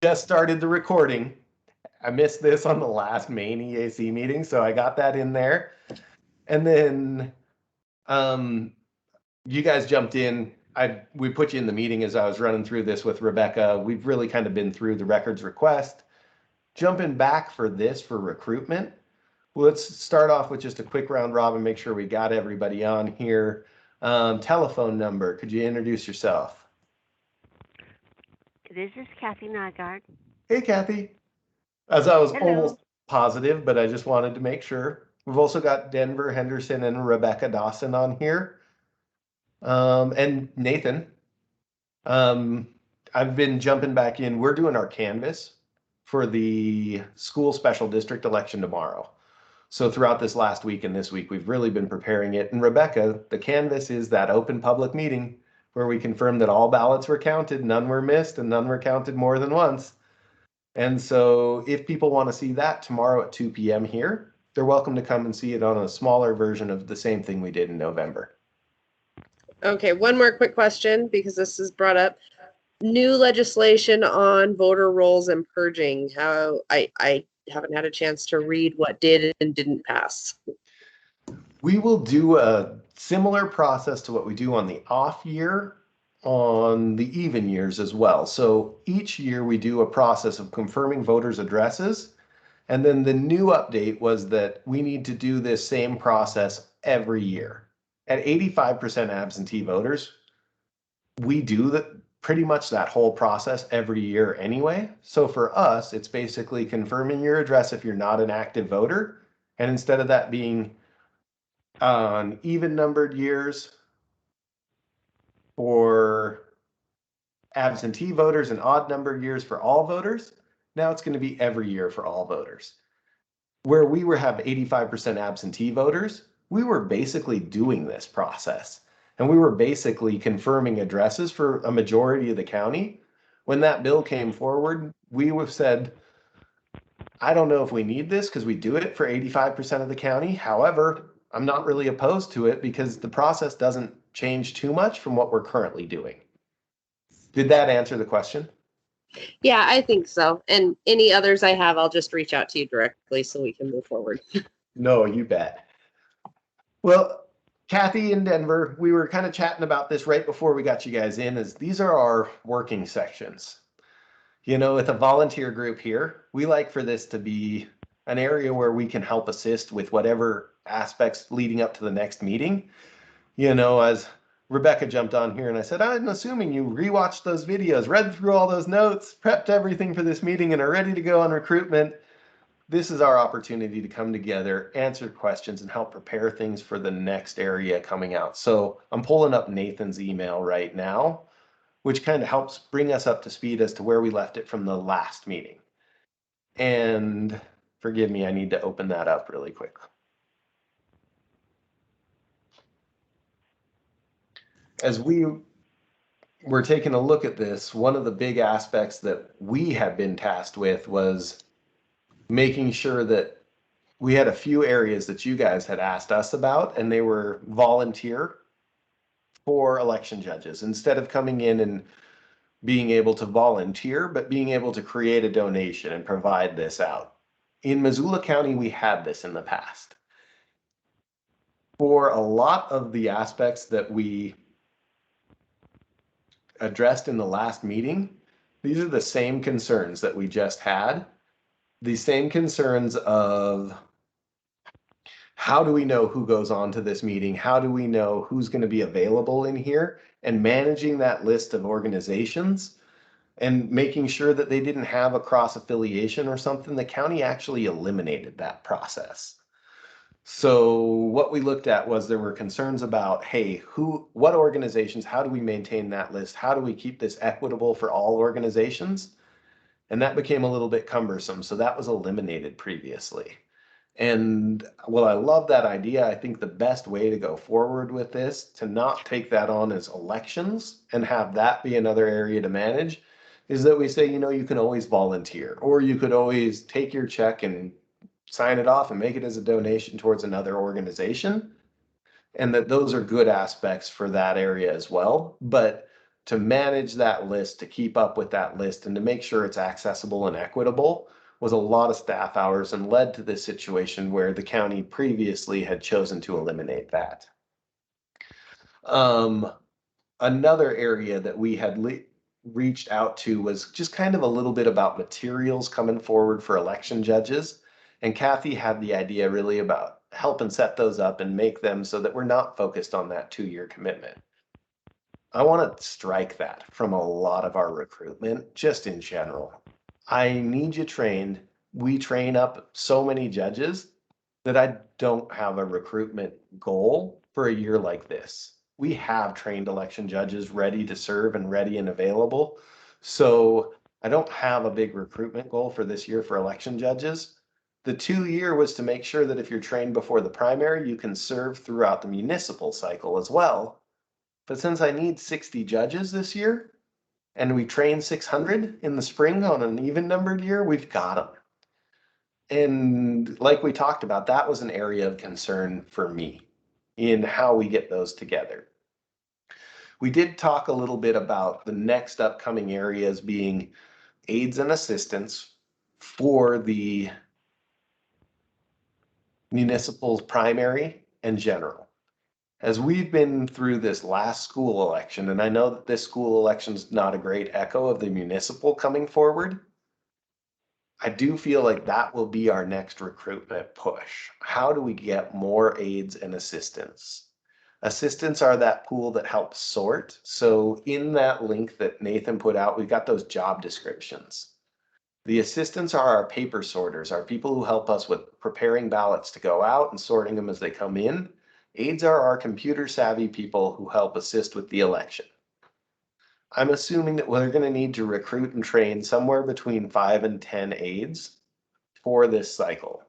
just started the recording. I missed this on the last main EAC meeting, so I got that in there. And then you guys jumped in. We put you in the meeting as I was running through this with Rebecca. We've really kind of been through the records request. Jumping back for this for recruitment. Well, let's start off with just a quick round robin, make sure we got everybody on here. Telephone number, could you introduce yourself? This is Kathy Nygaard. Hey, Kathy. As I was Hello. almost positive, but I just wanted to make sure. We've also got Denver Henderson and Rebecca Dawson on here. And Nathan. I've been jumping back in. We're doing our canvas for the school special district election tomorrow. So throughout this last week and this week, we've really been preparing it. And Rebecca, the canvas is that open public meeting where we confirm that all ballots were counted, none were missed, and none were counted more than once. And so if people want to see that tomorrow at 2 p.m. here, they're welcome to come and see it on a smaller version of the same thing we did in November. Okay, one more quick question because this is brought up. New legislation on voter rolls and purging. How I haven't had a chance to read what did and didn't pass. We will do a similar process to what we do on the off year on the even years as well. So each year we do a process of confirming voters' addresses. And then the new update was that we need to do this same process every year. At 85% absentee voters, we do pretty much that whole process every year anyway. So for us, it's basically confirming your address if you're not an active voter. And instead of that being on even numbered years for absentee voters and odd numbered years for all voters, now it's going to be every year for all voters. Where we have 85% absentee voters, we were basically doing this process. And we were basically confirming addresses for a majority of the county. When that bill came forward, we have said, I don't know if we need this because we do it for 85% of the county. However, I'm not really opposed to it because the process doesn't change too much from what we're currently doing. Did that answer the question? Yeah, I think so. And any others I have, I'll just reach out to you directly so we can move forward. No, you bet. Well, Kathy in Denver, we were kind of chatting about this right before we got you guys in, is these are our working sections. You know, with a volunteer group here, we like for this to be an area where we can help assist with whatever aspects leading up to the next meeting. You know, as Rebecca jumped on here and I said, I'm assuming you rewatched those videos, read through all those notes, prepped everything for this meeting and are ready to go on recruitment. This is our opportunity to come together, answer questions, and help prepare things for the next area coming out. So I'm pulling up Nathan's email right now, which kind of helps bring us up to speed as to where we left it from the last meeting. And forgive me, I need to open that up really quick. As we were taking a look at this, one of the big aspects that we had been tasked with was making sure that we had a few areas that you guys had asked us about, and they were volunteer for election judges. Instead of coming in and being able to volunteer, but being able to create a donation and provide this out. In Missoula County, we had this in the past. For a lot of the aspects that we addressed in the last meeting, these are the same concerns that we just had. The same concerns of how do we know who goes on to this meeting? How do we know who's going to be available in here? And managing that list of organizations and making sure that they didn't have a cross affiliation or something. The county actually eliminated that process. So what we looked at was there were concerns about, hey, what organizations, how do we maintain that list? How do we keep this equitable for all organizations? And that became a little bit cumbersome. So that was eliminated previously. And while I love that idea, I think the best way to go forward with this, to not take that on as elections and have that be another area to manage, is that we say, you know, you can always volunteer, or you could always take your check and sign it off and make it as a donation towards another organization. And that those are good aspects for that area as well. But to manage that list, to keep up with that list, and to make sure it's accessible and equitable was a lot of staff hours and led to this situation where the county previously had chosen to eliminate that. Another area that we had reached out to was just kind of a little bit about materials coming forward for election judges. And Kathy had the idea really about helping set those up and make them so that we're not focused on that 2-year commitment. I want to strike that from a lot of our recruitment, just in general. I need you trained. We train up so many judges that I don't have a recruitment goal for a year like this. We have trained election judges ready to serve and ready and available. So I don't have a big recruitment goal for this year for election judges. The 2-year was to make sure that if you're trained before the primary, you can serve throughout the municipal cycle as well. But since I need 60 judges this year, and we train 600 in the spring on an even numbered year, we've got them. And like we talked about, that was an area of concern for me in how we get those together. We did talk a little bit about the next upcoming areas being aids and assistance for the municipal's primary and general. As we've been through this last school election, and I know that this school election is not a great echo of the municipal coming forward, I do feel like that will be our next recruitment push. How do we get more aids and assistants? Assistants are that pool that helps sort. So in that link that Nathan put out, we've got those job descriptions. The assistants are our paper sorters, our people who help us with preparing ballots to go out and sorting them as they come in. Aides are our computer savvy people who help assist with the election. I'm assuming that we're going to need to recruit and train somewhere between 5 and 10 aides for this cycle.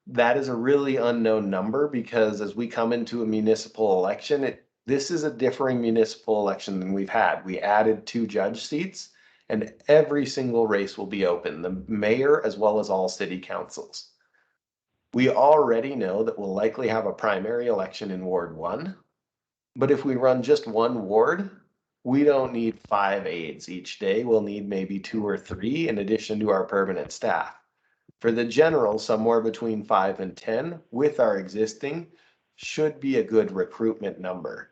That is a really unknown number because as we come into a municipal election, this is a differing municipal election than we've had. We added 2 judge seats and every single race will be open, the mayor as well as all city councils. We already know that we'll likely have a primary election in Ward 1, but if we run just one ward, we don't need 5 aides each day. We'll need maybe 2 or 3 in addition to our permanent staff. For the general, somewhere between 5 and 10 with our existing should be a good recruitment number.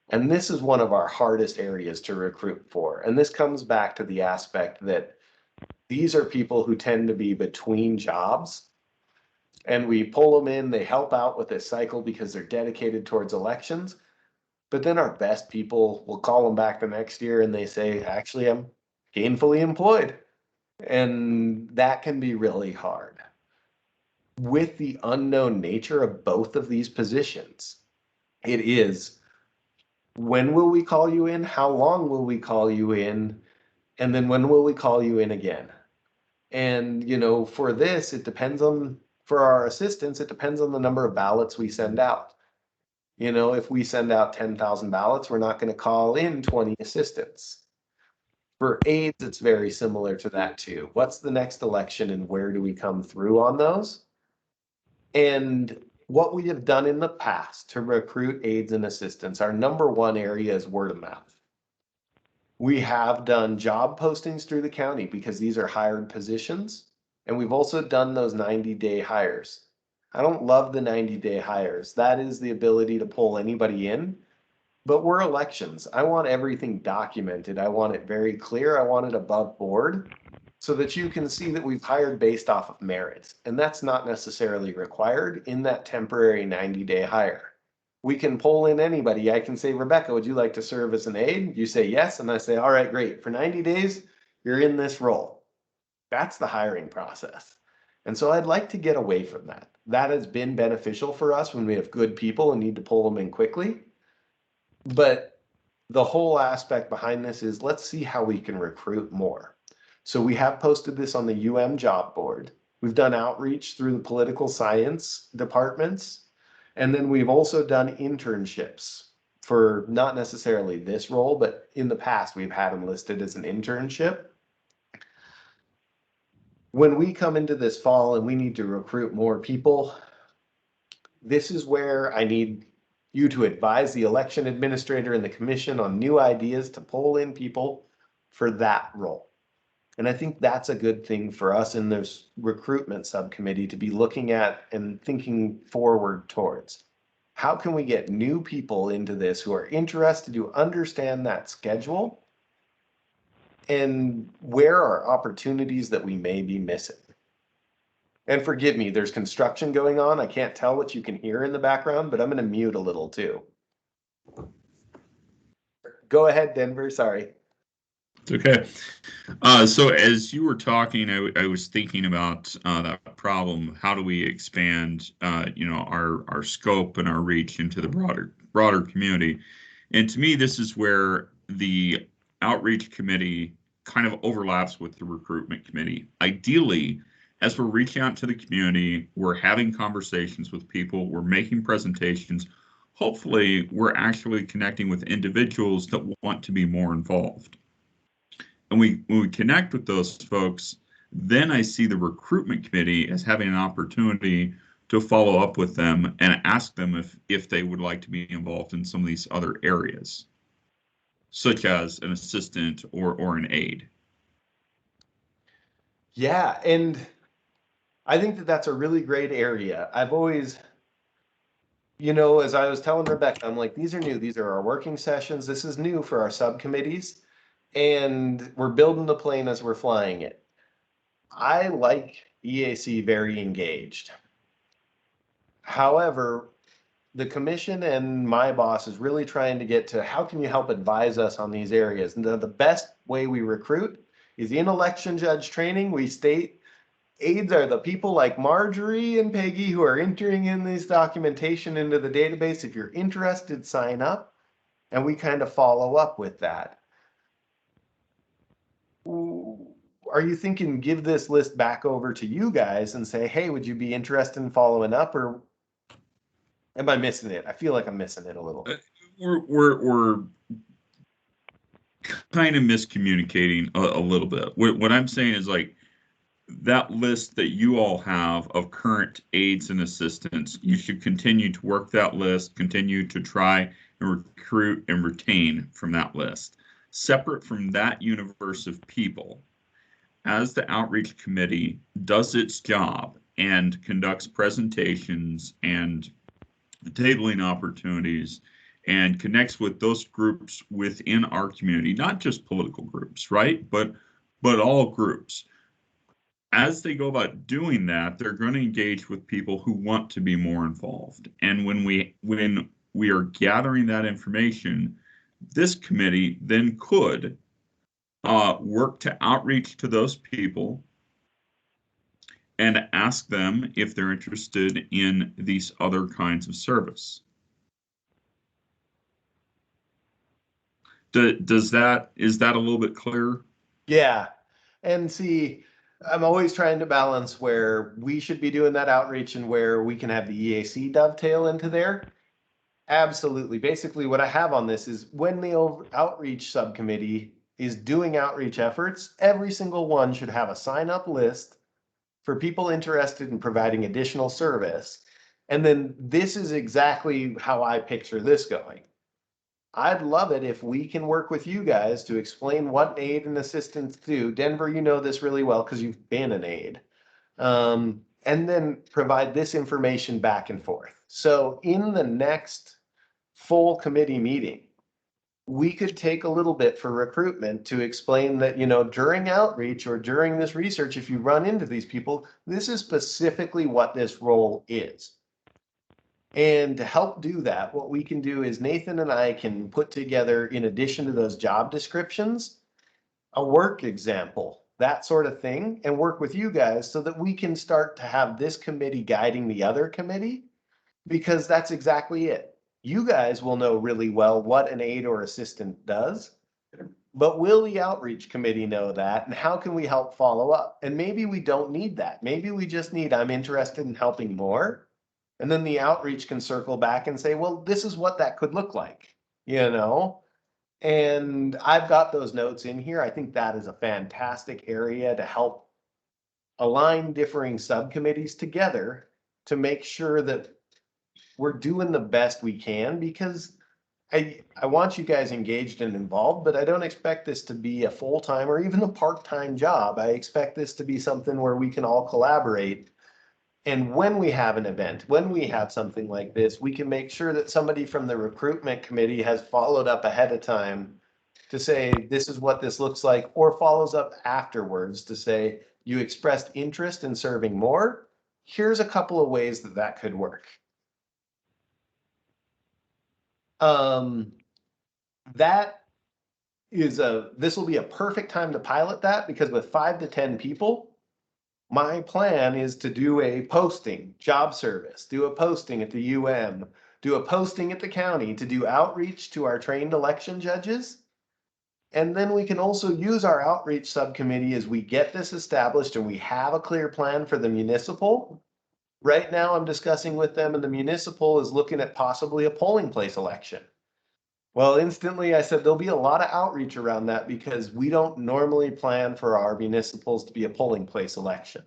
And this is one of our hardest areas to recruit for. And this comes back to the aspect that these are people who tend to be between jobs. And we pull them in, they help out with this cycle because they're dedicated towards elections. But then our best people will call them back the next year and they say, actually, I'm gainfully employed. And that can be really hard. With the unknown nature of both of these positions, it is, when will we call you in? How long will we call you in? And then when will we call you in again? And, for this, it depends on, for our assistants, it depends on the number of ballots we send out. If we send out 10,000 ballots, we're not going to call in 20 assistants. For aides, it's very similar to that too. What's the next election and where do we come through on those? And what we have done in the past to recruit aides and assistants, our number one area is word of mouth. We have done job postings through the county because these are hired positions. And we've also done those 90-day hires. I don't love the 90-day hires. That is the ability to pull anybody in. But we're elections. I want everything documented. I want it very clear. I want it above board so that you can see that we've hired based off of merit. And that's not necessarily required in that temporary 90-day hire. We can pull in anybody. I can say, Rebecca, would you like to serve as an aide? You say yes. And I say, all right, great. For 90 days, you're in this role. That's the hiring process. And so I'd like to get away from that. That has been beneficial for us when we have good people and need to pull them in quickly. But the whole aspect behind this is let's see how we can recruit more. So we have posted this on the job board. We've done outreach through the political science departments. And then we've also done internships for not necessarily this role, but in the past, we've had them listed as an internship. When we come into this fall and we need to recruit more people, this is where I need you to advise the election administrator and the commission on new ideas to pull in people for that role. And I think that's a good thing for us in this recruitment subcommittee to be looking at and thinking forward towards. How can we get new people into this who are interested to understand that schedule? And where are opportunities that we may be missing? And forgive me, there's construction going on. I can't tell what you can hear in the background, but I'm going to mute a little too. Go ahead, Denver. Sorry. It's okay. So as you were talking, I was thinking about that problem. How do we expand, our scope and our reach into the broader community? And to me, this is where the outreach committee kind of overlaps with the recruitment committee. Ideally, as we're reaching out to the community, we're having conversations with people, we're making presentations. Hopefully, we're actually connecting with individuals that want to be more involved. And when we connect with those folks, then I see the recruitment committee as having an opportunity to follow up with them and ask them if they would like to be involved in some of these other areas, such as an assistant or an aide. Yeah, and I think that that's a really great area. I've always, as I was telling Rebecca, I'm like, these are new. These are our working sessions. This is new for our subcommittees, and we're building the plane as we're flying it. I like EAC very engaged. However, the commission and my boss is really trying to get to how can you help advise us on these areas? And the best way we recruit is in election judge training. We state aides are the people like Marjorie and Peggy who are entering in this documentation into the database. If you're interested, sign up. And we kind of follow up with that. Are you thinking give this list back over to you guys and say, hey, would you be interested in following up, or am I missing it? I feel like I'm missing it a little. We're kind of miscommunicating a little bit. What I'm saying is, like, that list that you all have of current aides and assistants, you should continue to work that list, continue to try and recruit and retain from that list. Separate from that universe of people, as the outreach committee does its job and conducts presentations and tabling opportunities and connects with those groups within our community, not just political groups, right? But all groups. As they go about doing that, they're going to engage with people who want to be more involved. And when we are gathering that information, this committee then could work to outreach to those people and ask them if they're interested in these other kinds of service. Is that a little bit clearer? Yeah. And see, I'm always trying to balance where we should be doing that outreach and where we can have the EAC dovetail into there. Absolutely. Basically, what I have on this is when the outreach subcommittee is doing outreach efforts, every single one should have a sign up list for people interested in providing additional service. And then this is exactly how I picture this going. I'd love it if we can work with you guys to explain what aid and assistance do. Denver, you know this really well because you've been an aide. And then provide this information back and forth. So in the next full committee meeting, we could take a little bit for recruitment to explain that, during outreach or during this research, if you run into these people, this is specifically what this role is. And to help do that, what we can do is Nathan and I can put together, in addition to those job descriptions, a work example, that sort of thing, and work with you guys so that we can start to have this committee guiding the other committee, because that's exactly it. You guys will know really well what an aide or assistant does, but will the outreach committee know that? And how can we help follow up? And maybe we don't need that. Maybe we just need, I'm interested in helping more. And then the outreach can circle back and say, well, this is what that could look like, And I've got those notes in here. I think that is a fantastic area to help align differing subcommittees together to make sure that we're doing the best we can because I want you guys engaged and involved, but I don't expect this to be a full-time or even a part-time job. I expect this to be something where we can all collaborate. And when we have an event, when we have something like this, we can make sure that somebody from the recruitment committee has followed up ahead of time to say, this is what this looks like, or follows up afterwards to say, you expressed interest in serving more. Here's a couple of ways that that could work. This will be a perfect time to pilot that, because with 5 to 10 people, my plan is to do a posting, job service, do a posting at the do a posting at the county to do outreach to our trained election judges. And then we can also use our outreach subcommittee as we get this established and we have a clear plan for the municipal. Right now, I'm discussing with them, and the municipal is looking at possibly a polling place election. Well, instantly I said there'll be a lot of outreach around that because we don't normally plan for our municipals to be a polling place election.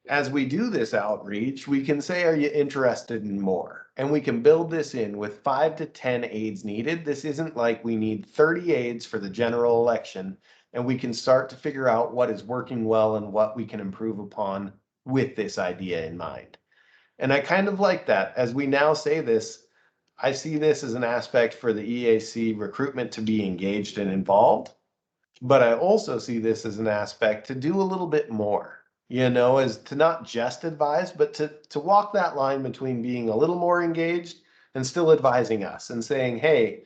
As we do this outreach, we can say, are you interested in more? And we can build this in with 5 to 10 aides needed. This isn't like we need 30 aides for the general election, and we can start to figure out what is working well and what we can improve upon with this idea in mind. And I kind of like that. As we now say this, I see this as an aspect for the EAC recruitment to be engaged and involved, but I also see this as an aspect to do a little bit more, as to not just advise, but to walk that line between being a little more engaged and still advising us and saying, hey,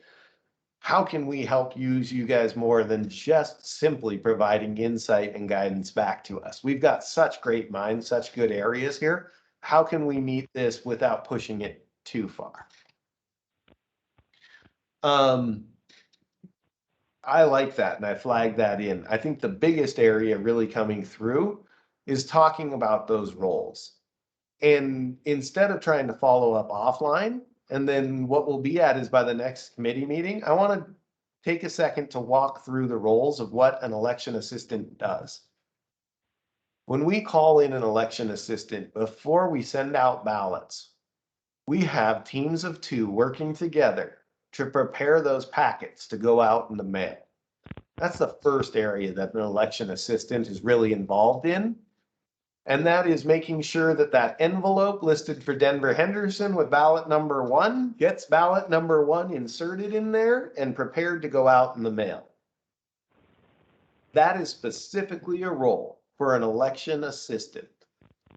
how can we help use you guys more than just simply providing insight and guidance back to us? We've got such great minds, such good areas here. How can we meet this without pushing it too far? I like that, and I flagged that in. I think the biggest area really coming through is talking about those roles. And instead of trying to follow up offline, and then what we'll be at is by the next committee meeting, I want to take a second to walk through the roles of what an election assistant does. When we call in an election assistant, before we send out ballots, we have teams of 2 working together to prepare those packets to go out in the mail. That's the first area that an election assistant is really involved in. And that is making sure that that envelope listed for Denver Henderson with ballot number 1 gets ballot number 1 inserted in there and prepared to go out in the mail. That is specifically a role for an election assistant.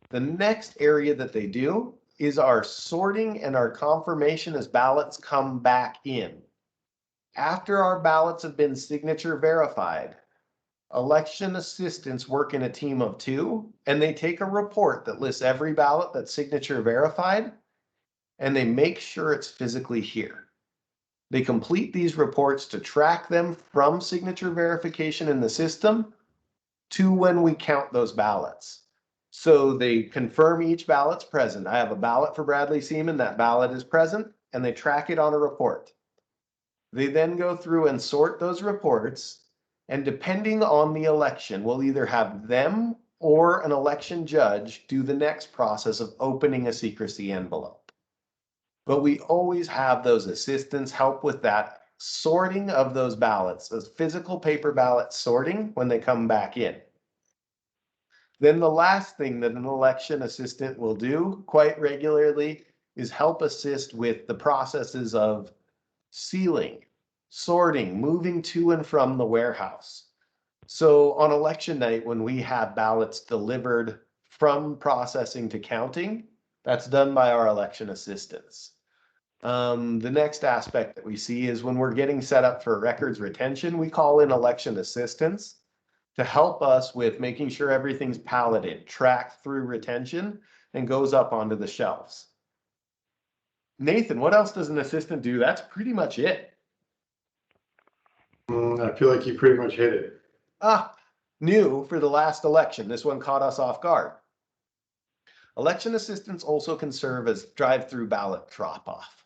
The next area that they do is our sorting and our confirmation as ballots come back in. After our ballots have been signature verified, election assistants work in a team of 2, and they take a report that lists every ballot that's signature verified, and they make sure it's physically here. They complete these reports to track them from signature verification in the system to when we count those ballots. So they confirm each ballot's present. I have a ballot for Bradley Seaman, that ballot is present, and they track it on a report. They then go through and sort those reports, and depending on the election, we'll either have them or an election judge do the next process of opening a secrecy envelope. But we always have those assistants help with that sorting of those ballots, those physical paper ballot sorting when they come back in. Then the last thing that an election assistant will do quite regularly is help assist with the processes of sealing, sorting, moving to and from the warehouse. So on election night, when we have ballots delivered from processing to counting, that's done by our election assistants. The next aspect that we see is when we're getting set up for records retention, we call in election assistants to help us with making sure everything's palleted, tracked through retention, and goes up onto the shelves. Nathan, what else does an assistant do? That's pretty much it. I feel like you pretty much hit it. New for the last election. This one caught us off guard. Election assistants also can serve as drive-through ballot drop-off.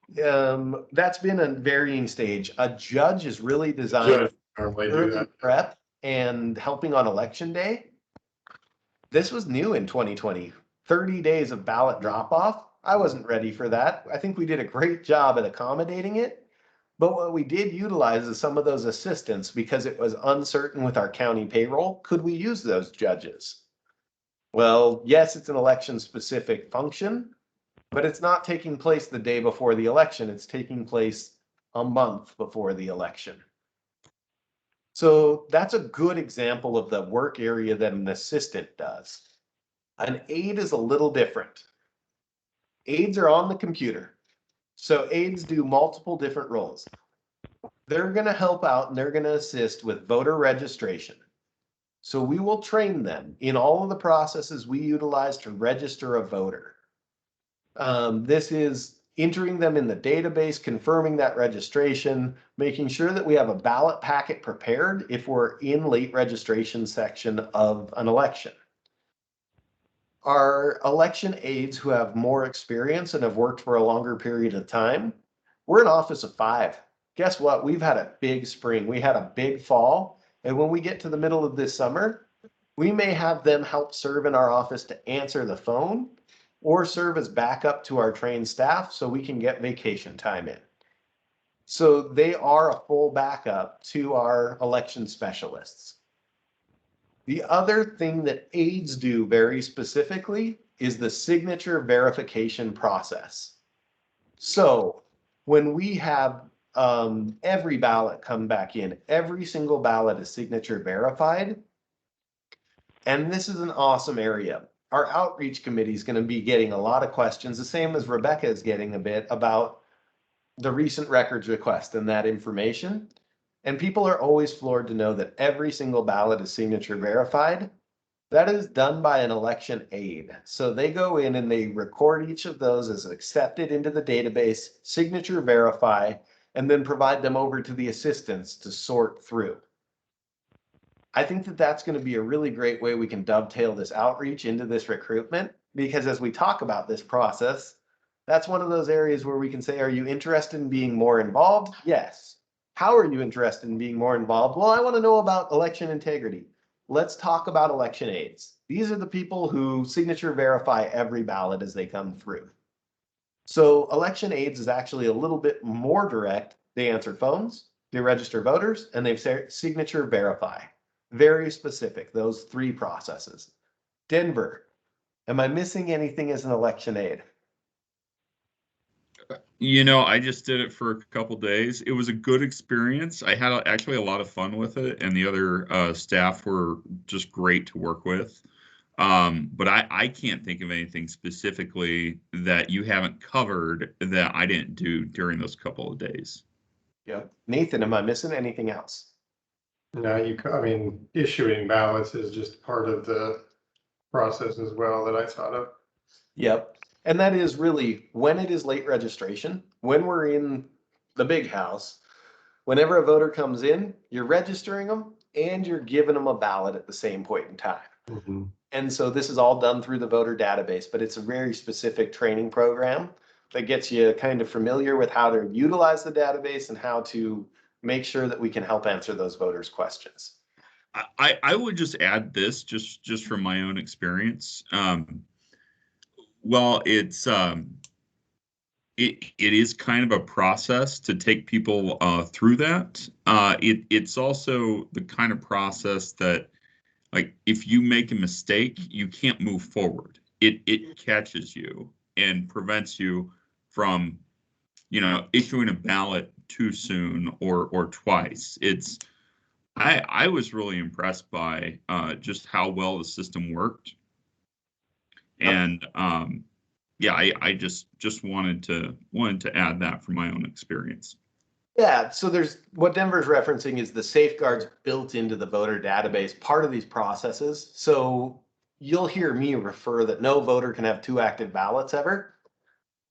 That's been a varying stage. A judge is really designed early prep and helping on election day. This was new in 2020. 30 days of ballot drop off. I wasn't ready for that. I think we did a great job at accommodating it. But what we did utilize is some of those assistants because it was uncertain with our county payroll. Could we use those judges? Well, yes, it's an election specific function, but it's not taking place the day before the election. It's taking place a month before the election. So that's a good example of the work area that an assistant does. An aide is a little different. Aides are on the computer. So aides do multiple different roles. They're going to help out and they're going to assist with voter registration. So we will train them in all of the processes we utilize to register a voter. This is entering them in the database, confirming that registration, making sure that we have a ballot packet prepared if we're in late registration section of an election. Our election aides who have more experience and have worked for a longer period of time, we're an office of 5. Guess what? We've had a big spring. We had a big fall. And when we get to the middle of this summer, we may have them help serve in our office to answer the phone or serve as backup to our trained staff so we can get vacation time in. So they are a full backup to our election specialists. The other thing that aides do very specifically is the signature verification process. So when we have every ballot come back in, every single ballot is signature verified. And this is an awesome area. Our outreach committee is going to be getting a lot of questions, the same as Rebecca is getting a bit about the recent records request and that information. And people are always floored to know that every single ballot is signature verified. That is done by an election aide. So they go in and they record each of those as accepted into the database, signature verify, and then provide them over to the assistants to sort through. I think that that's going to be a really great way we can dovetail this outreach into this recruitment, because as we talk about this process, that's one of those areas where we can say, are you interested in being more involved? Yes. How are you interested in being more involved? Well, I want to know about election integrity. Let's talk about election aides. These are the people who signature verify every ballot as they come through. So election aides is actually a little bit more direct. They answer phones, they register voters, and they signature verify. Very specific, those 3 processes. Denver, am I missing anything as an election aide? I just did it for a couple days. It was a good experience. I had actually a lot of fun with it, and the other staff were just great to work with. But I can't think of anything specifically that you haven't covered that I didn't do during those couple of days. Yeah. Nathan, am I missing anything else? No, issuing ballots is just part of the process as well that I thought of. Yep. And that is really when it is late registration, when we're in the big house, whenever a voter comes in, you're registering them and you're giving them a ballot at the same point in time. Mm-hmm. And so this is all done through the voter database, but it's a very specific training program that gets you kind of familiar with how to utilize the database and how to make sure that we can help answer those voters' questions. I would just add this just from my own experience. Well, it is kind of a process to take people through that. It's also the kind of process that, like, if you make a mistake, you can't move forward. It catches you and prevents you from, issuing a ballot too soon or twice. I was really impressed by just how well the system worked. And yeah, I just wanted to add that from my own experience. Yeah, so there's what Denver's referencing is the safeguards built into the voter database, part of these processes. So you'll hear me refer that no voter can have 2 active ballots ever.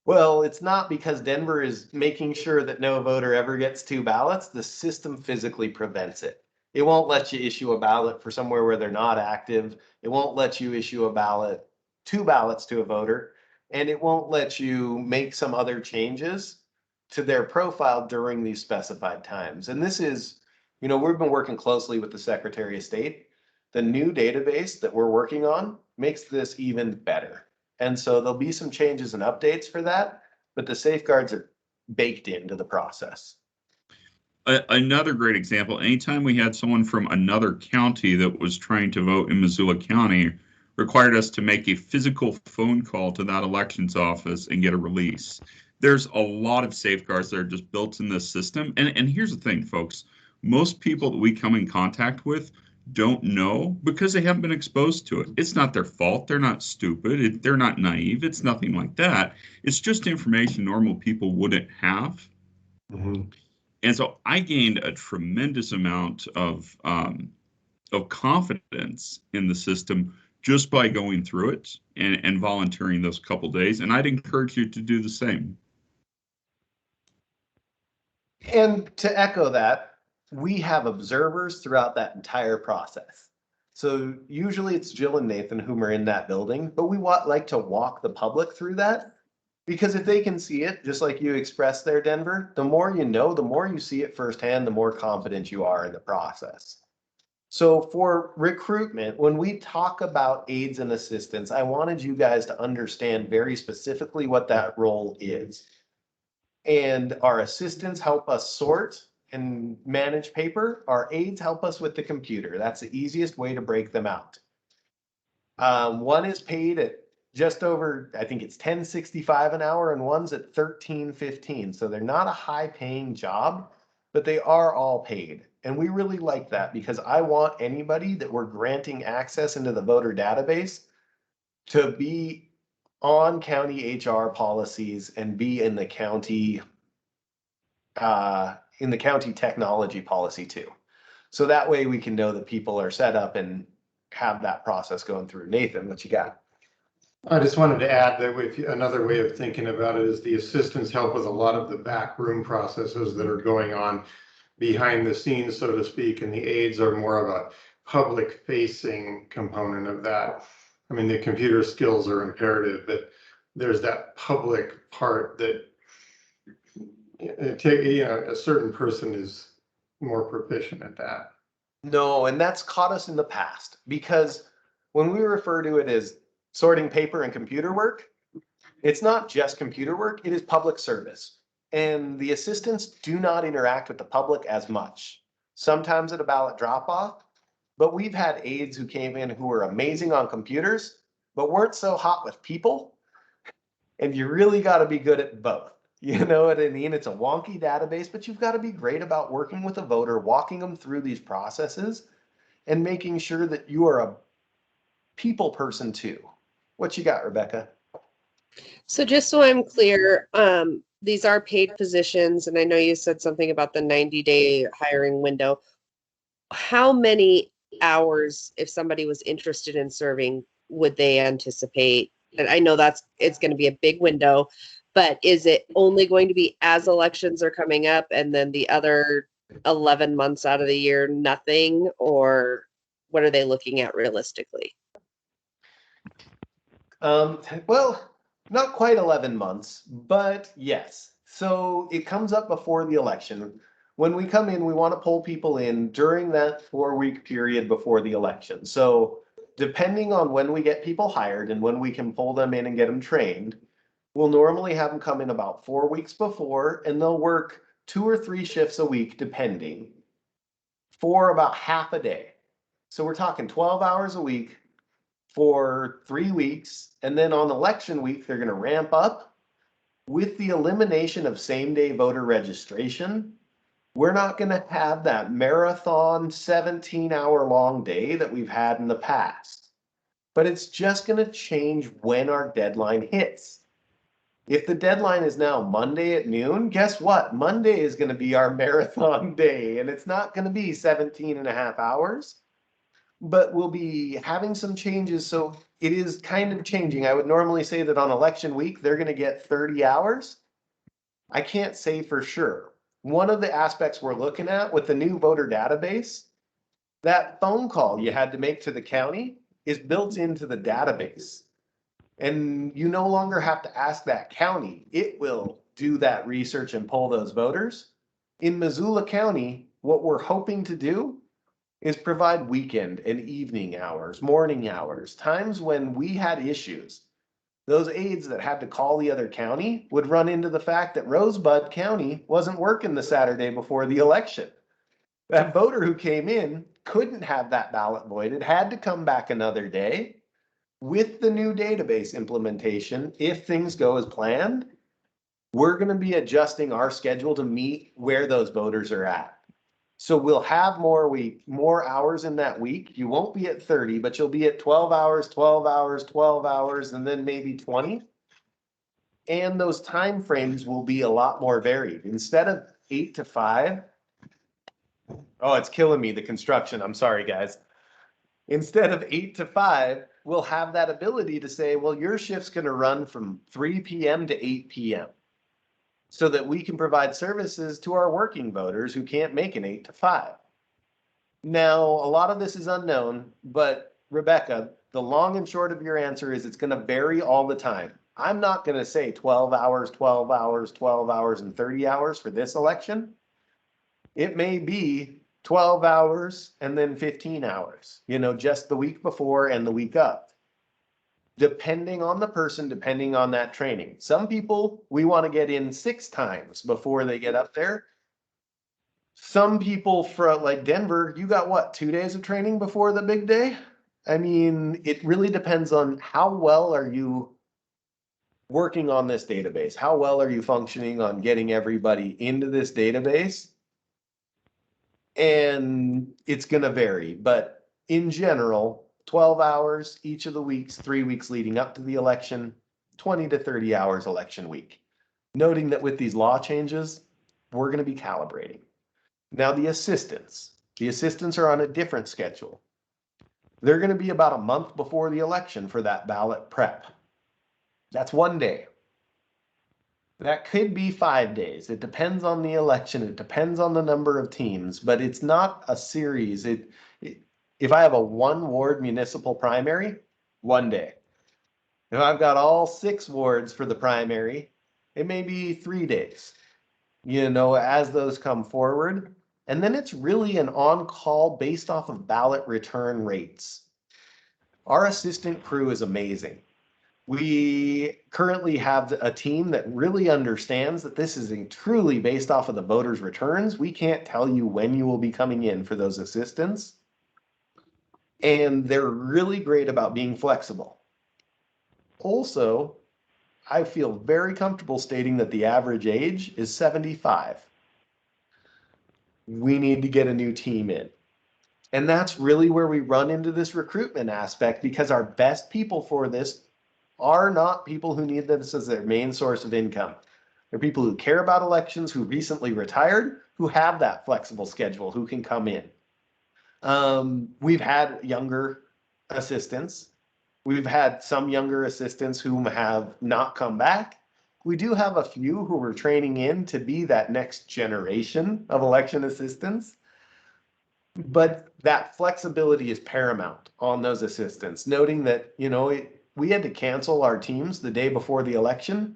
Well, it's not because Denver is making sure that no voter ever gets 2 ballots. The system physically prevents it. It won't let you issue a ballot for somewhere where they're not active. It won't let you issue a ballot, 2 ballots to a voter, and it won't let you make some other changes to their profile during these specified times. And this is, we've been working closely with the Secretary of State. The new database that we're working on makes this even better. And so there'll be some changes and updates for that, but the safeguards are baked into the process. Another great example, anytime we had someone from another county that was trying to vote in Missoula County, required us to make a physical phone call to that elections office and get a release. There's a lot of safeguards that are just built in this system. And here's the thing, folks. Most people that we come in contact with don't know because they haven't been exposed to it. It's not their fault. They're not stupid. They're not naive. It's nothing like that. It's just information normal people wouldn't have. Mm-hmm. And so I gained a tremendous amount of confidence in the system just by going through it and volunteering those couple days. And I'd encourage you to do the same. And to echo that, we have observers throughout that entire process. So usually it's Jill and Nathan whom are in that building, but we like to walk the public through that. Because if they can see it, just like you expressed there, Denver, the more you know, the more you see it firsthand, the more confident you are in the process. So for recruitment, when we talk about aides and assistants, I wanted you guys to understand very specifically what that role is. And our assistants help us sort and manage paper. Our aides help us with the computer. That's the easiest way to break them out. One is paid at just over, I think it's $10.65 an hour, and one's at $13.15. So they're not a high paying job, but they are all paid. And we really like that because I want anybody that we're granting access into the voter database to be on county HR policies and be in the county technology policy too. So that way we can know that people are set up and have that process going through. Nathan, what you got? I just wanted to add that another way of thinking about it is the assistants help with a lot of the backroom processes that are going on behind the scenes, so to speak, and the aides are more of a public facing component of that. I mean, the computer skills are imperative, but there's that public part that a certain person is more proficient at that. No, and that's caught us in the past because when we refer to it as sorting paper and computer work, it's not just computer work, it is public service. And the assistants do not interact with the public as much. Sometimes at a ballot drop off, but we've had aides who came in who were amazing on computers, but weren't so hot with people. And you really got to be good at both. You know what I mean? It's a wonky database, but you've got to be great about working with a voter, walking them through these processes, and making sure that you are a people person too. What you got, Rebecca? So just so I'm clear, these are paid positions, and I know you said something about the 90-day hiring window. How many hours, if somebody was interested in serving, would they anticipate? And I know it's going to be a big window, but is it only going to be as elections are coming up and then the other 11 months out of the year, nothing? Or what are they looking at realistically? Well, not quite 11 months, but yes. So it comes up before the election. When we come in, we want to pull people in during that 4-week period before the election. So depending on when we get people hired and when we can pull them in and get them trained, we'll normally have them come in about 4 weeks before, and they'll work 2 or 3 shifts a week, depending, for about half a day. So we're talking 12 hours a week for 3 weeks. And then on election week, they're going to ramp up. With the elimination of same-day voter registration, we're not going to have that marathon 17-hour-long day that we've had in the past. But it's just going to change when our deadline hits. If the deadline is now Monday at noon, guess what? Monday is going to be our marathon day, and it's not going to be 17 and a half hours. But we'll be having some changes, so it is kind of changing. I would normally say that on election week, they're going to get 30 hours. I can't say for sure. One of the aspects we're looking at with the new voter database, that phone call you had to make to the county is built into the database. And you no longer have to ask that county. It will do that research and pull those voters. In Missoula County, what we're hoping to do is provide weekend and evening hours, morning hours, times when we had issues. those aides that had to call the other county would run into the fact that Rosebud County wasn't working the Saturday before the election. That voter who came in couldn't have that ballot voided, had to come back another day. With the new database implementation, if things go as planned, we're going to be adjusting our schedule to meet where those voters are at. So we'll have more hours in that week. You won't be at 30, but you'll be at 12 hours, 12 hours, 12 hours, and then maybe 20. And those time frames will be a lot more varied. Instead of 8 to 5, oh, it's killing me, the construction. I'm sorry, guys. Instead of 8 to 5, we'll have that ability to say, well, your shift's going to run from 3 p.m. to 8 p.m. so that we can provide services to our working voters who can't make an 8 to 5. Now, a lot of this is unknown, but Rebecca, the long and short of your answer is it's going to vary all the time. I'm not going to say 12 hours, 12 hours, 12 hours, and 30 hours for this election. It may be 12 hours and then 15 hours, just the week before and the week of. Depending on the person, depending on that training. Some people, we want to get in 6 times before they get up there. Some people from like Denver, you got what, 2 days of training before the big day? I mean, it really depends on how well are you working on this database? How well are you functioning on getting everybody into this database? And it's going to vary, but in general, 12 hours each of the weeks, 3 weeks leading up to the election, 20 to 30 hours election week. Noting that with these law changes, we're going to be calibrating. Now the assistants are on a different schedule. They're going to be about a month before the election for that ballot prep. That's 1 day. That could be 5 days. It depends on the election. It depends on the number of teams, but it's not a series. If I have a 1-ward municipal primary, 1 day. If I've got all 6 wards for the primary, it may be 3 days, as those come forward. And then it's really an on-call based off of ballot return rates. Our assistant crew is amazing. We currently have a team that really understands that this is truly based off of the voters' returns. We can't tell you when you will be coming in for those assistants. And they're really great about being flexible. Also, I feel very comfortable stating that the average age is 75. We need to get a new team in. And that's really where we run into this recruitment aspect, because our best people for this are not people who need this as their main source of income. They're people who care about elections, who recently retired, who have that flexible schedule, who can come in. We've had younger assistants. We've had some younger assistants who have not come back. We do have a few who we're training in to be that next generation of election assistants. But that flexibility is paramount on those assistants, noting that, we had to cancel our teams the day before the election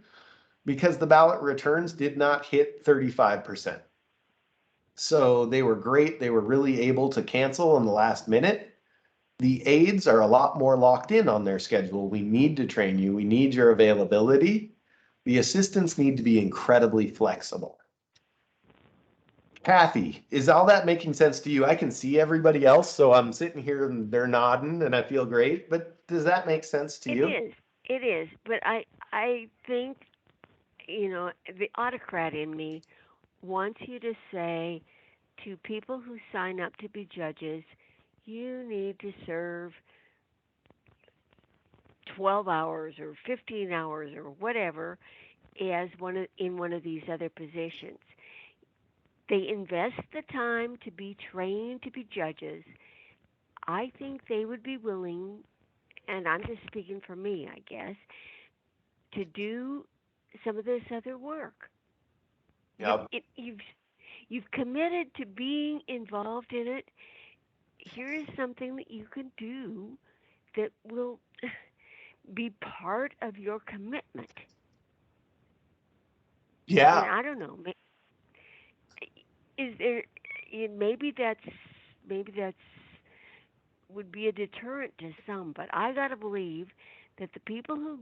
because the ballot returns did not hit 35%. So they were great. They were really able to cancel in the last minute. The aides are a lot more locked in on their schedule. We need to train you. We need your availability. The assistants need to be incredibly flexible. Kathy, is all that making sense to you? I can see everybody else, so I'm sitting here and they're nodding and I feel great, but does that make sense to you? It is. But I think, the autocrat in me wants you to say to people who sign up to be judges, you need to serve 12 hours or 15 hours or whatever as in one of these other positions. They invest the time to be trained to be judges. I think they would be willing, and I'm just speaking for me, I guess, to do some of this other work. Yep. You've committed to being involved in it. Here is something that you can do that will be part of your commitment. Yeah. And I don't know. Is there? Maybe that's would be a deterrent to some. But I gotta believe that the people who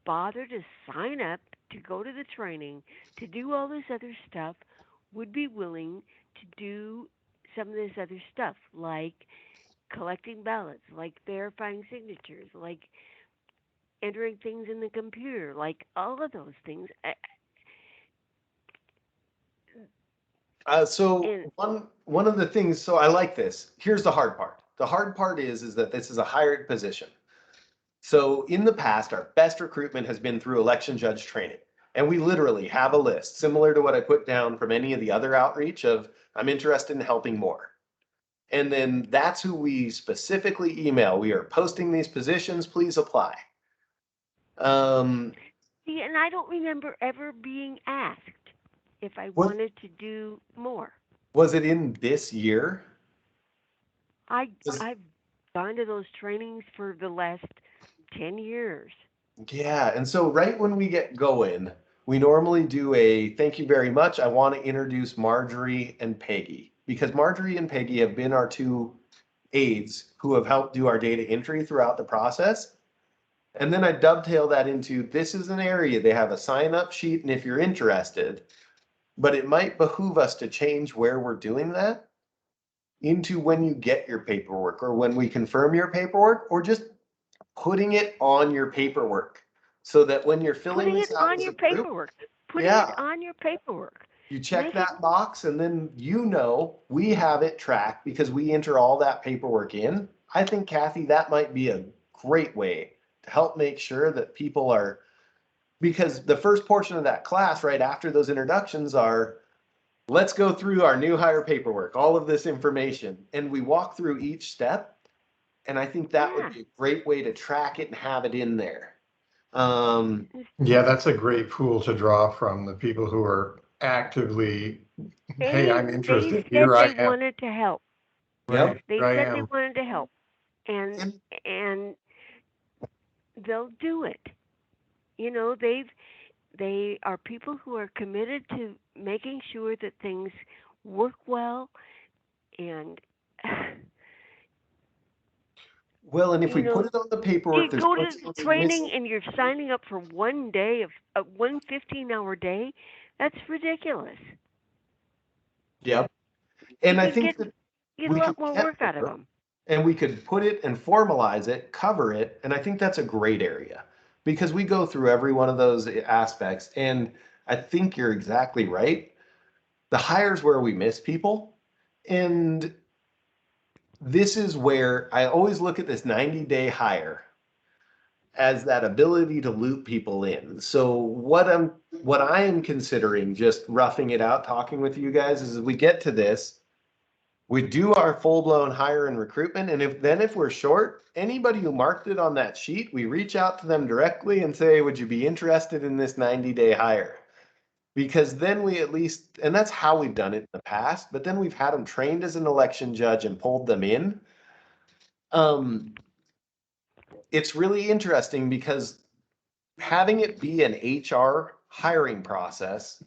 bother to sign up to go to the training, to do all this other stuff, would be willing to do some of this other stuff, like collecting ballots, like verifying signatures, like entering things in the computer, like all of those things. So And one of the things, so I like this. Here's the hard part. The hard part is that this is a hired position. So in the past, our best recruitment has been through election judge training. And we literally have a list similar to what I put down from any of the other outreach of I'm interested in helping more. And then that's who we specifically email. We are posting these positions, please apply. see, and I don't remember ever being asked if I What wanted to do more. was it in this year? Was- I've gone to those trainings for the last 10 years. Yeah, and so right when we get going, we normally do a thank you very much. I want to introduce Marjorie and Peggy because Marjorie and Peggy have been our two aides who have helped do our data entry throughout the process. And then I dovetail that into this is an area they have a sign up sheet, and if you're interested, but it might behoove us to change where we're doing that into when you get your paperwork or when we confirm your paperwork or just putting it on your paperwork so that when you're filling Putting it this out on as your a group, paperwork. Putting it yeah, on your paperwork. you check Make it, that box and then we have it tracked because we enter all that paperwork in. I think, Kathy, that might be a great way to help make sure that people are, because the first portion of that class right after those introductions are, let's go through our new hire paperwork, all of this information, and we walk through each step. And I think that would yeah. be a great way to track it and have it in there. Yeah, that's a great pool to draw from, the people who are actively, hey, I'm They interested, said here I they am. wanted to help. Yep. Right, They here I said they am. wanted to help, and And and they'll do it. You know, they are people who are committed to making sure that things work well, and well, and if you we put know, it on the you paperwork, there's go to what's training missing. and you're signing up for one day of one 15-hour day. That's ridiculous. Yep. You And I could think that get a we could lot more get work out of there them. and we could put it and formalize it, cover it. And I think that's a great area because we go through every one of those aspects. And I think you're exactly right. The hires where we miss people. And this is where I always look at this 90-day hire as that ability to loop people in. So what I am considering, just roughing it out, talking with you guys, is we get to this, we do our full-blown hire and recruitment, and if we're short, anybody who marked it on that sheet, we reach out to them directly and say, would you be interested in this 90-day hire? Because then we at least, and that's how we've done it in the past, but then we've had them trained as an election judge and pulled them in. It's really interesting because having it be an HR hiring process,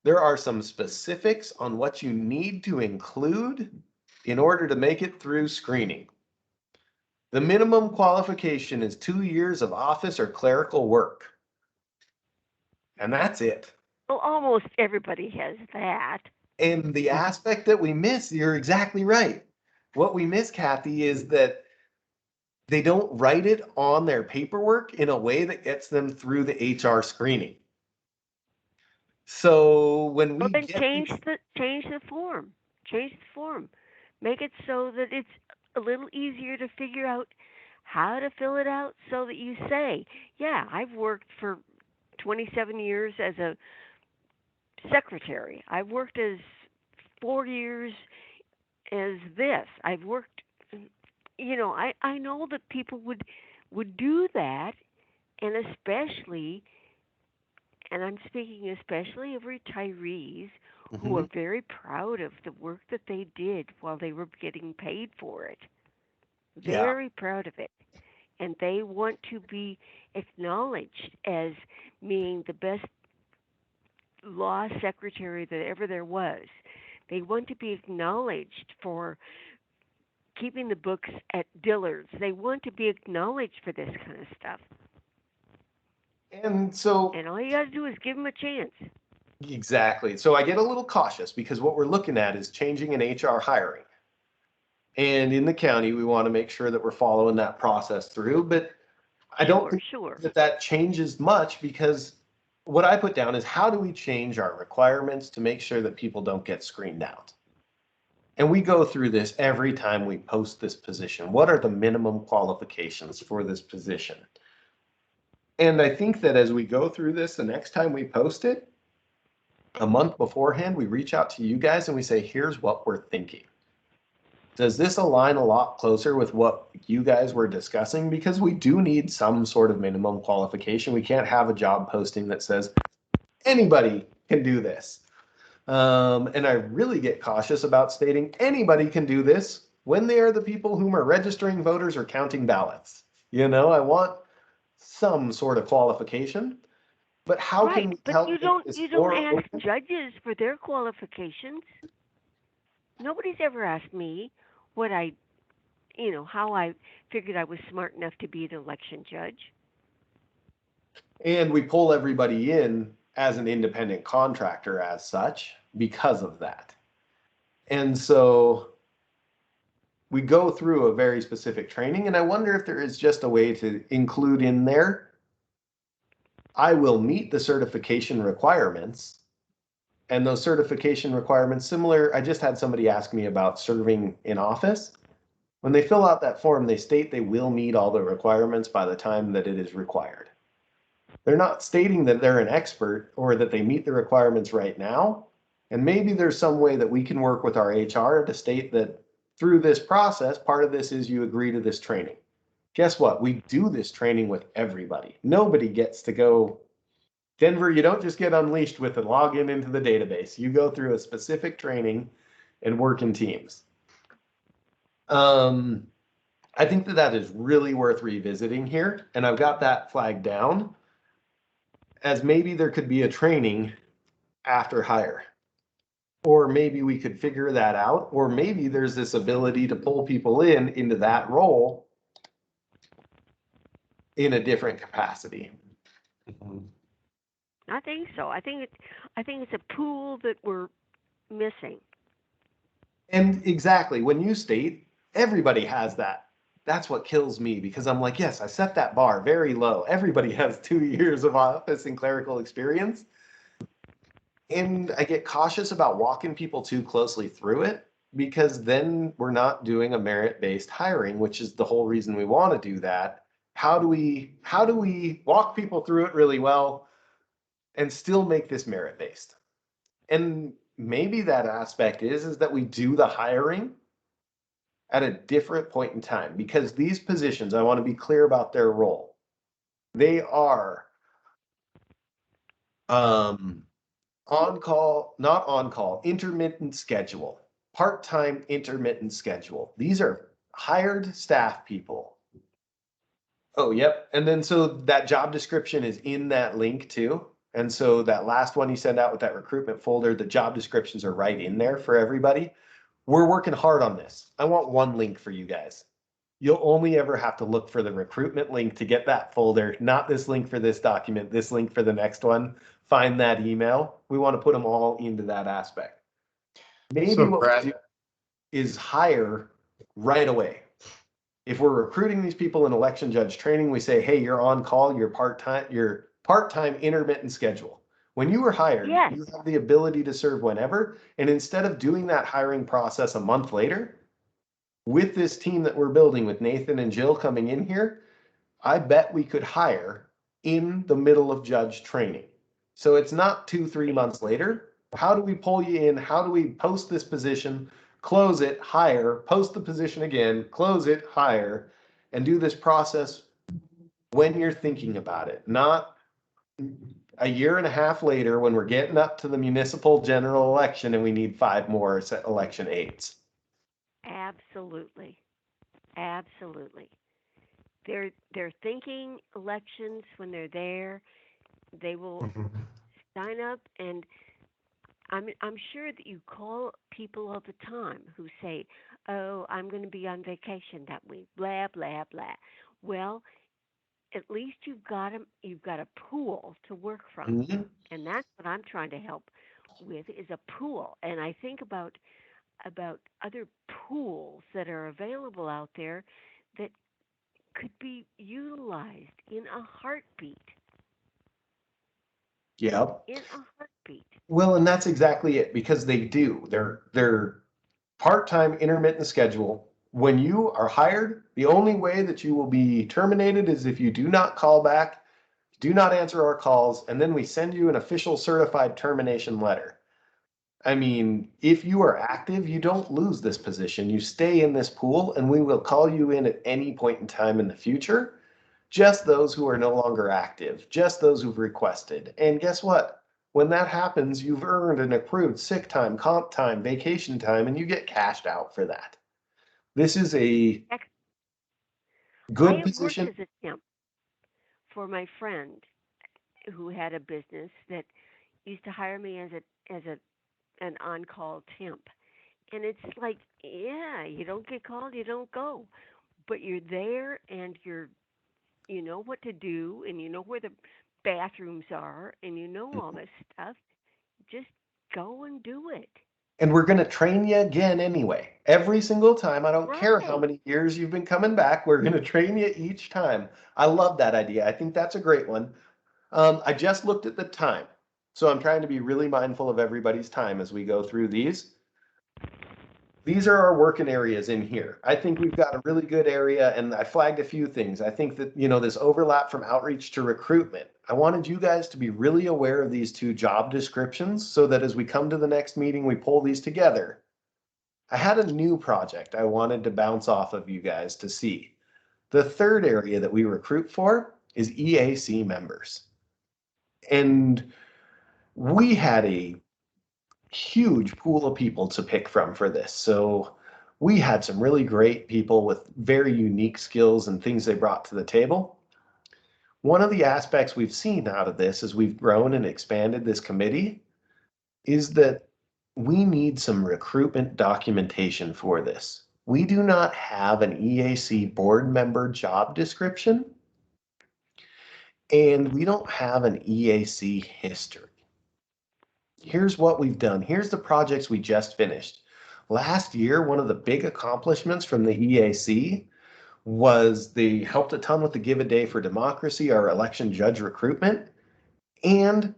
there are some specifics on what you need to include in order to make it through screening. The minimum qualification is 2 years of office or clerical work. And that's it. Well, almost everybody has that. And the aspect that we miss, you're exactly right. What we miss, Kathy, is that they don't write it on their paperwork in a way that gets them through the HR screening. So when Well, we then get change the form. Change the form. Make it so that it's a little easier to figure out how to fill it out so that you say, yeah, I've worked for 27 years as a secretary. I've worked as 4 years as this. I've worked, you know, I know that people would do that, and especially, and I'm speaking especially of retirees who are Mhm. very proud of the work that they did while they were getting paid for it. Yeah. Very proud of it. And they want to be acknowledged as being the best law secretary that ever there was. They want to be acknowledged for keeping the books at Dillard's. They want to be acknowledged for this kind of stuff. And so, And all you got to do is give them a chance. exactly. So I get a little cautious because what we're looking at is changing an HR hiring. And in the county, we want to make sure that we're following that process through. But I don't think Sure. that changes much, because what I put down is, how do we change our requirements to make sure that people don't get screened out? And we go through this every time we post this position. What are the minimum qualifications for this position? And I think that as we go through this, the next time we post it, a month beforehand, we reach out to you guys and we say, here's what we're thinking. Does this align a lot closer with what you guys were discussing? Because we do need some sort of minimum qualification. We can't have a job posting that says anybody can do this. And I really get cautious about stating anybody can do this when they are the people whom are registering voters or counting ballots. I want some sort of qualification, but how can we But help you make don't this you don't more ask open? judges for their qualifications. Nobody's ever asked me what how I figured I was smart enough to be an election judge. And we pull everybody in as an independent contractor as such because of that. And so we go through a very specific training, and I wonder if there is just a way to include in there, I will meet the certification requirements. And those certification requirements, similar, I just had somebody ask me about serving in office. When they fill out that form, they state they will meet all the requirements by the time that it is required. They're not stating that they're an expert or that they meet the requirements right now. And maybe there's some way that we can work with our HR to state that through this process, part of this is you agree to this training. Guess what? We do this training with everybody. Nobody gets to go. Denver, you don't just get unleashed with a login into the database. You go through a specific training and work in teams. I think that is really worth revisiting here. And I've got that flagged down as maybe there could be a training after hire. Or maybe we could figure that out. Or maybe there's this ability to pull people into that role in a different capacity. I think so. I think it's a pool that we're missing. And exactly, when you state everybody has that, that's what kills me, because I'm like, yes, I set that bar very low. Everybody has 2 years of office and clerical experience. And I get cautious about walking people too closely through it, because then we're not doing a merit-based hiring, which is the whole reason we want to do that. How do we walk people through it really well and still make this merit-based? And maybe that aspect is that we do the hiring at a different point in time, because these positions, I want to be clear about their role. They are on call, not on call, intermittent schedule, part-time intermittent schedule. These are hired staff people. Oh, yep. And then so that job description is in that link too. And so that last one you send out with that recruitment folder, the job descriptions are right in there for everybody. We're working hard on this. I want one link for you guys. You'll only ever have to look for the recruitment link to get that folder, not this link for this document, this link for the next one. Find that email. We want to put them all into that aspect. Maybe So what Brad, we do is hire right away. If we're recruiting these people in election judge training, we say, hey, you're on call, you're part-time intermittent schedule. When you were hired, Yes. you have the ability to serve whenever. And instead of doing that hiring process a month later, with this team that we're building with Nathan and Jill coming in here, I bet we could hire in the middle of judge training. So it's not 2-3 months later. How do we pull you in? How do we post this position, close it, hire, post the position again, close it, hire, and do this process when you're thinking about it, not a year and a half later when we're getting up to the municipal general election and we need 5 more election aides. Absolutely. They're thinking elections when they're there. They will sign up, and I'm sure that you call people all the time who say, "Oh, I'm going to be on vacation that week." Blah blah blah. Well, at least you've got a pool to work from. Mhm. And that's what I'm trying to help with, is a pool. And I think about other pools that are available out there that could be utilized in a heartbeat. Yep. In a heartbeat. Well, and that's exactly it, because they do. They're part-time intermittent schedule. When you are hired, the only way that you will be terminated is if you do not call back, do not answer our calls, and then we send you an official certified termination letter. I mean, if you are active, you don't lose this position. You stay in this pool, and we will call you in at any point in time in the future. Just those who are no longer active, just those who've requested. And guess what? When that happens, you've earned an accrued sick time, comp time, vacation time, and you get cashed out for that. This is a good I have worked position. as a temp for my friend who had a business that used to hire me as an on-call temp. And it's like, yeah, you don't get called, you don't go. But you're there and you know what to do, and you know where the bathrooms are, and you know all this stuff. Just go and do it. And we're going to train you again anyway. Every single time. I don't care how Right. many years you've been coming back. We're going to train you each time. I love that idea. I think that's a great one. I just looked at the time. So I'm trying to be really mindful of everybody's time as we go through these. These are our working areas in here. I think we've got a really good area, and I flagged a few things. I think that, this overlap from outreach to recruitment. I wanted you guys to be really aware of these two job descriptions so that as we come to the next meeting, we pull these together. I had a new project I wanted to bounce off of you guys to see. The third area that we recruit for is EAC members. And we had a huge pool of people to pick from for this. So we had some really great people with very unique skills and things they brought to the table. One of the aspects we've seen out of this as we've grown and expanded this committee is that we need some recruitment documentation for this. We do not have an EAC board member job description, and we don't have an EAC history. Here's what we've done. Here's the projects we just finished. Last year, one of the big accomplishments from the EAC was they helped a ton with the Give a Day for Democracy, our election judge recruitment, and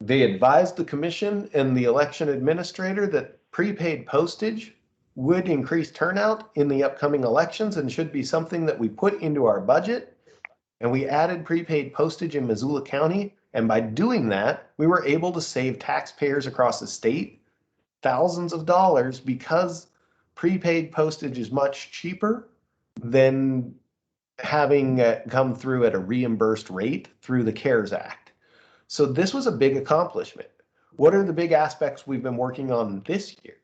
they advised the commission and the election administrator that prepaid postage would increase turnout in the upcoming elections and should be something that we put into our budget. And we added prepaid postage in Missoula County. And by doing that, we were able to save taxpayers across the state thousands of dollars because prepaid postage is much cheaper than having it come through at a reimbursed rate through the CARES Act. So this was a big accomplishment. What are the big aspects we've been working on this year?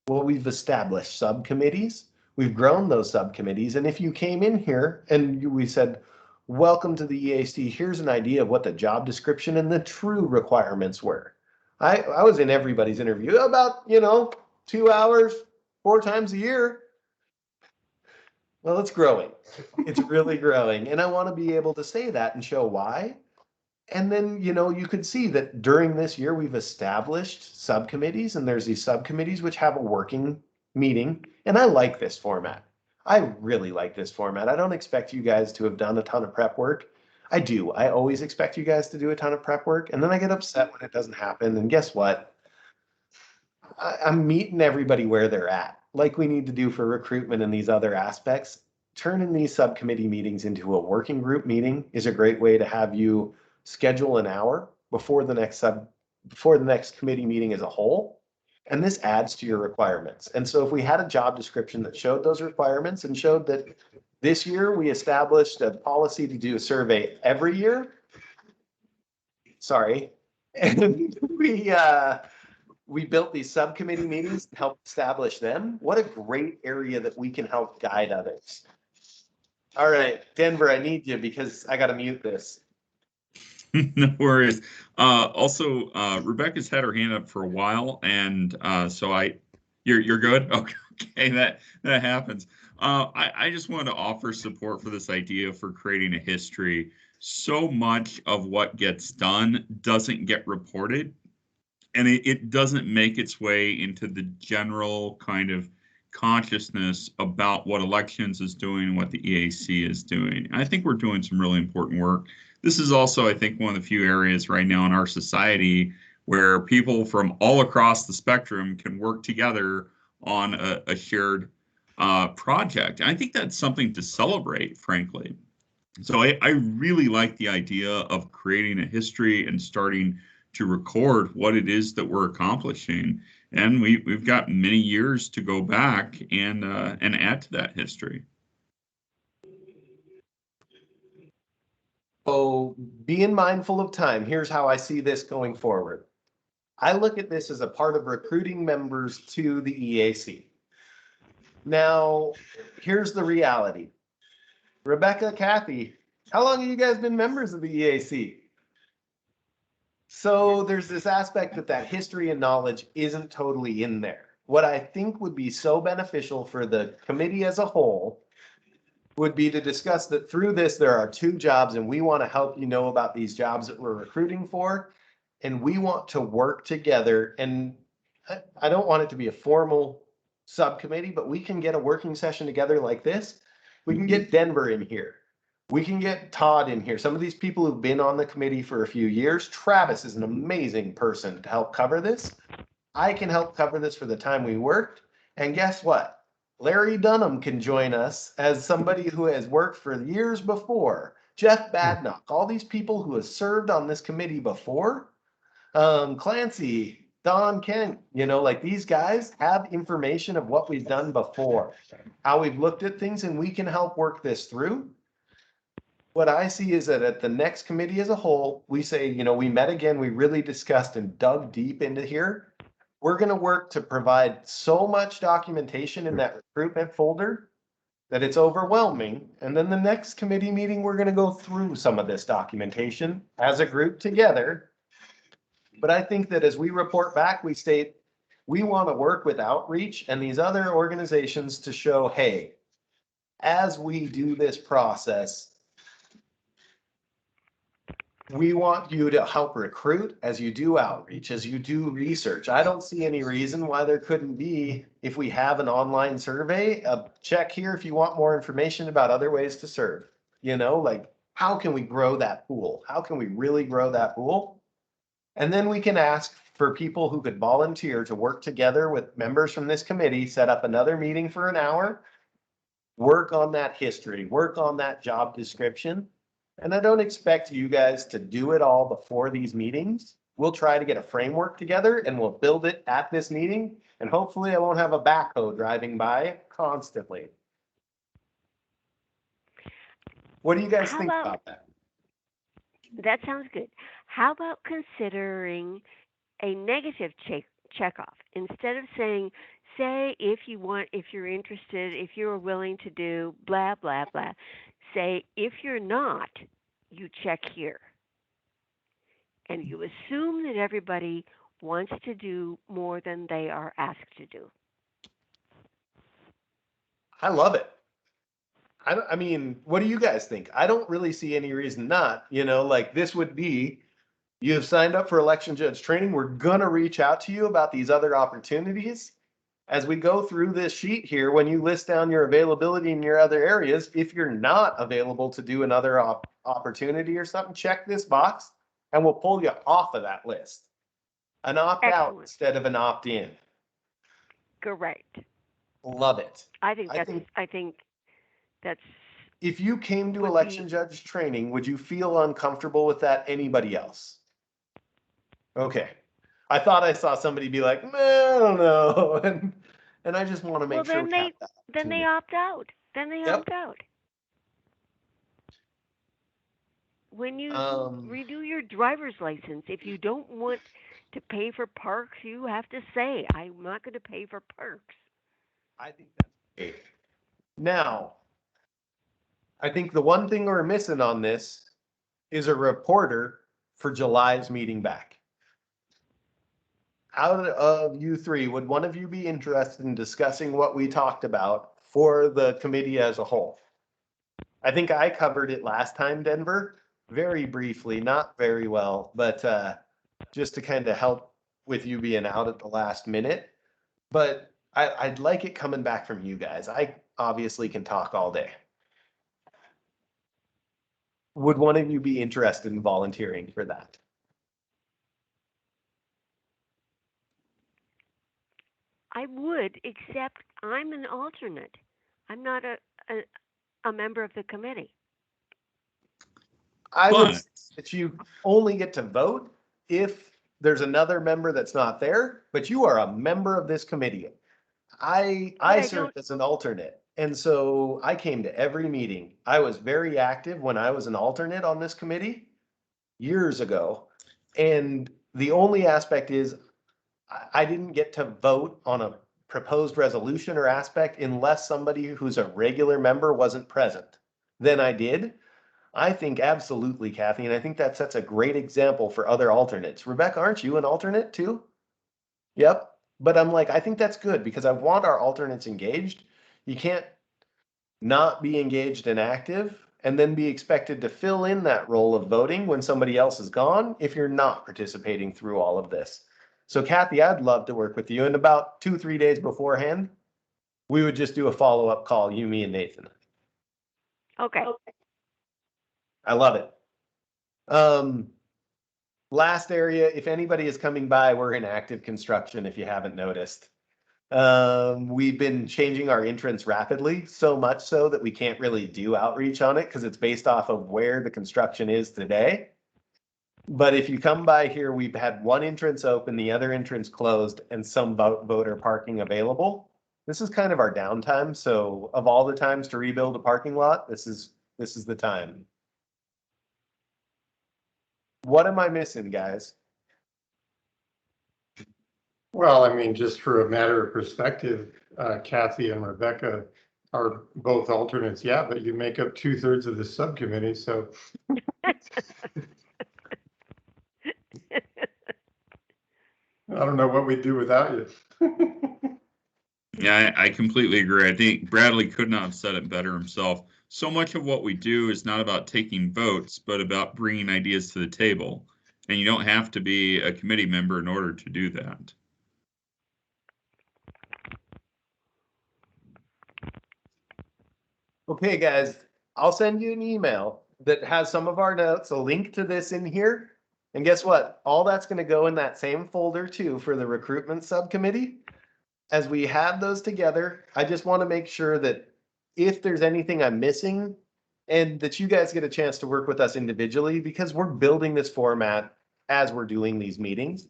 Well, we've established subcommittees. We've grown those subcommittees. And if you came in here and we said, welcome to the EAC, here's an idea of what the job description and the true requirements were. I was in everybody's interview about, 2 hours, 4 times a year. Well, it's growing. It's really growing. And I want to be able to say that and show why. And then, you could see that during this year, we've established subcommittees, and there's these subcommittees which have a working meeting. And I like this format. I really like this format. I don't expect you guys to have done a ton of prep work. I do. I always expect you guys to do a ton of prep work. And then I get upset when it doesn't happen. And guess what? I'm meeting everybody where they're at, like we need to do for recruitment and these other aspects. Turning these subcommittee meetings into a working group meeting is a great way to have you schedule an hour before the next committee meeting as a whole. And this adds to your requirements. And so if we had a job description that showed those requirements and showed that this year we established a policy to do a survey every year. Sorry. And we built these subcommittee meetings to help establish them. What a great area that we can help guide others. All right, Denver, I need you because I got to mute this. No worries. Also, Rebecca's had her hand up for a while, and so you're good. Okay. Okay, that happens. I just wanted to offer support for this idea for creating a history. So much of what gets done doesn't get reported, and it doesn't make its way into the general kind of consciousness about what elections is doing and what the EAC is doing. I think we're doing some really important work. This is also, I think, one of the few areas right now in our society where people from all across the spectrum can work together on a shared project. And I think that's something to celebrate, frankly. So I really like the idea of creating a history and starting to record what it is that we're accomplishing. And we've got many years to go back and add to that history. So being mindful of time, here's how I see this going forward. I look at this as a part of recruiting members to the EAC. Now, here's the reality. Rebecca, Kathy, how long have you guys been members of the EAC? So there's this aspect that history and knowledge isn't totally in there. What I think would be so beneficial for the committee as a whole would be to discuss that through this, there are 2 jobs and we want to help you know about these jobs that we're recruiting for. And we want to work together, and I don't want it to be a formal subcommittee, but we can get a working session together like this. We can get Denver in here. We can get Todd in here. Some of these people who've been on the committee for a few years. Travis is an amazing person to help cover this. I can help cover this for the time we worked. And guess what? Larry Dunham can join us as somebody who has worked for years before. Jeff Badnock, all these people who have served on this committee before. Clancy, Don Kent, like these guys have information of what we've done before, how we've looked at things, and we can help work this through. What I see is that at the next committee as a whole, we say, we met again, we really discussed and dug deep into here. We're going to work to provide so much documentation in that recruitment folder that it's overwhelming. And then the next committee meeting, we're going to go through some of this documentation as a group together. But I think that as we report back, we state we want to work with outreach and these other organizations to show, hey, as we do this process, we want you to help recruit as you do outreach, as you do research. I don't see any reason why there couldn't be, if we have an online survey, a check here if you want more information about other ways to serve. Like how can we grow that pool? How can we really grow that pool? And then we can ask for people who could volunteer to work together with members from this committee, set up another meeting for an hour, work on that history, work on that job description. And I don't expect you guys to do it all before these meetings. We'll try to get a framework together and we'll build it at this meeting. And hopefully I won't have a backhoe driving by constantly. What do you guys think about that? That sounds good. How about considering a negative checkoff instead of saying, say if you're interested, if you're willing to do blah blah blah. Say if you're not, you check here, and you assume that everybody wants to do more than they are asked to do. I love it. I mean, what do you guys think? I don't really see any reason not, like this would be, you have signed up for election judge training. We're going to reach out to you about these other opportunities. As we go through this sheet here, when you list down your availability in your other areas, if you're not available to do another opportunity or something, check this box and we'll pull you off of that list. An opt-out instead of an opt-in. Correct. Love it. I think that's. If you came to election judge training, would you feel uncomfortable with that? Anybody else? Okay. I thought I saw somebody be like, I don't know. And I just want to make sure. Then they opt out. Opt out. When you redo your driver's license, if you don't want to pay for parks, you have to say, I'm not going to pay for parks. I think that's great. Now, I think the one thing we're missing on this is a reporter for July's meeting back. out of you three, would one of you be interested in discussing what we talked about for the committee as a whole? I think I covered it last time, Denver, very briefly, not very well, but just to kind of help with you being out at the last minute. But I'd like it coming back from you guys. I obviously can talk all day. Would one of you be interested in volunteering for that? I would, except I'm an alternate. I'm not a member of the committee. I would But- say that you only get to vote if there's another member that's not there, but you are a member of this committee. I I served don't- as an alternate, and so I came to every meeting. I was very active when I was an alternate on this committee years ago. And the only aspect is I didn't get to vote on a proposed resolution or aspect unless somebody who's a regular member wasn't present. Then I did. I think absolutely, Kathy, and I think that sets a great example for other alternates. Rebecca, aren't you an alternate too? Yep. But I'm like, I think that's good because I want our alternates engaged. You can't not be engaged and active and then be expected to fill in that role of voting when somebody else is gone if you're not participating through all of this. So Kathy, I'd love to work with you. And about 2-3 days beforehand, we would just do a follow-up call, you, me, and Nathan. Okay. I love it. Last area, if anybody is coming by, we're in active construction if you haven't noticed. We've been changing our entrance rapidly, so much so that we can't really do outreach on it because it's based off of where the construction is today. But if you come by here, we've had one entrance open, the other entrance closed, and some voter parking available. This is kind of our downtime, so of all the times to rebuild a parking lot, this is the time. What am I missing, guys? Well, I mean, just for a matter of perspective, Kathy and Rebecca are both alternates, yeah, but you make up 2/3 of the subcommittee, so. I don't know what we'd do without you. Yeah, I completely agree. I think Bradley could not have said it better himself. So much of what we do is not about taking votes, but about bringing ideas to the table. And you don't have to be a committee member in order to do that. Okay, guys, I'll send you an email that has some of our notes, a link to this in here. And guess what? All that's going to go in that same folder too for the recruitment subcommittee. As we have those together, I just want to make sure that if there's anything I'm missing and that you guys get a chance to work with us individually because we're building this format as we're doing these meetings.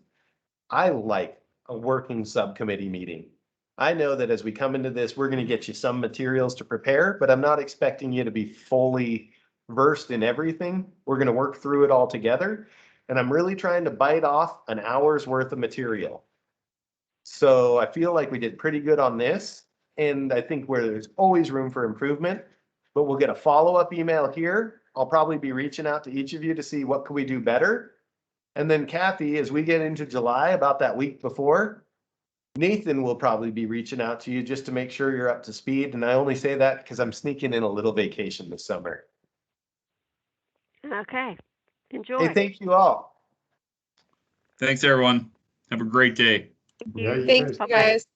I like a working subcommittee meeting. I know that as we come into this, we're going to get you some materials to prepare, but I'm not expecting you to be fully versed in everything. We're going to work through it all together. And I'm really trying to bite off an hour's worth of material. So I feel like we did pretty good on this. And I think where there's always room for improvement, but we'll get a follow-up email here. I'll probably be reaching out to each of you to see what can we do better. And then Kathy, as we get into July, about that week before, Nathan will probably be reaching out to you just to make sure you're up to speed. And I only say that because I'm sneaking in a little vacation this summer. Okay. Enjoy. Hey, thank you all. Thanks, everyone. Have a great day. Thank Yeah, you. you Thanks, guys- Bye-bye. guys.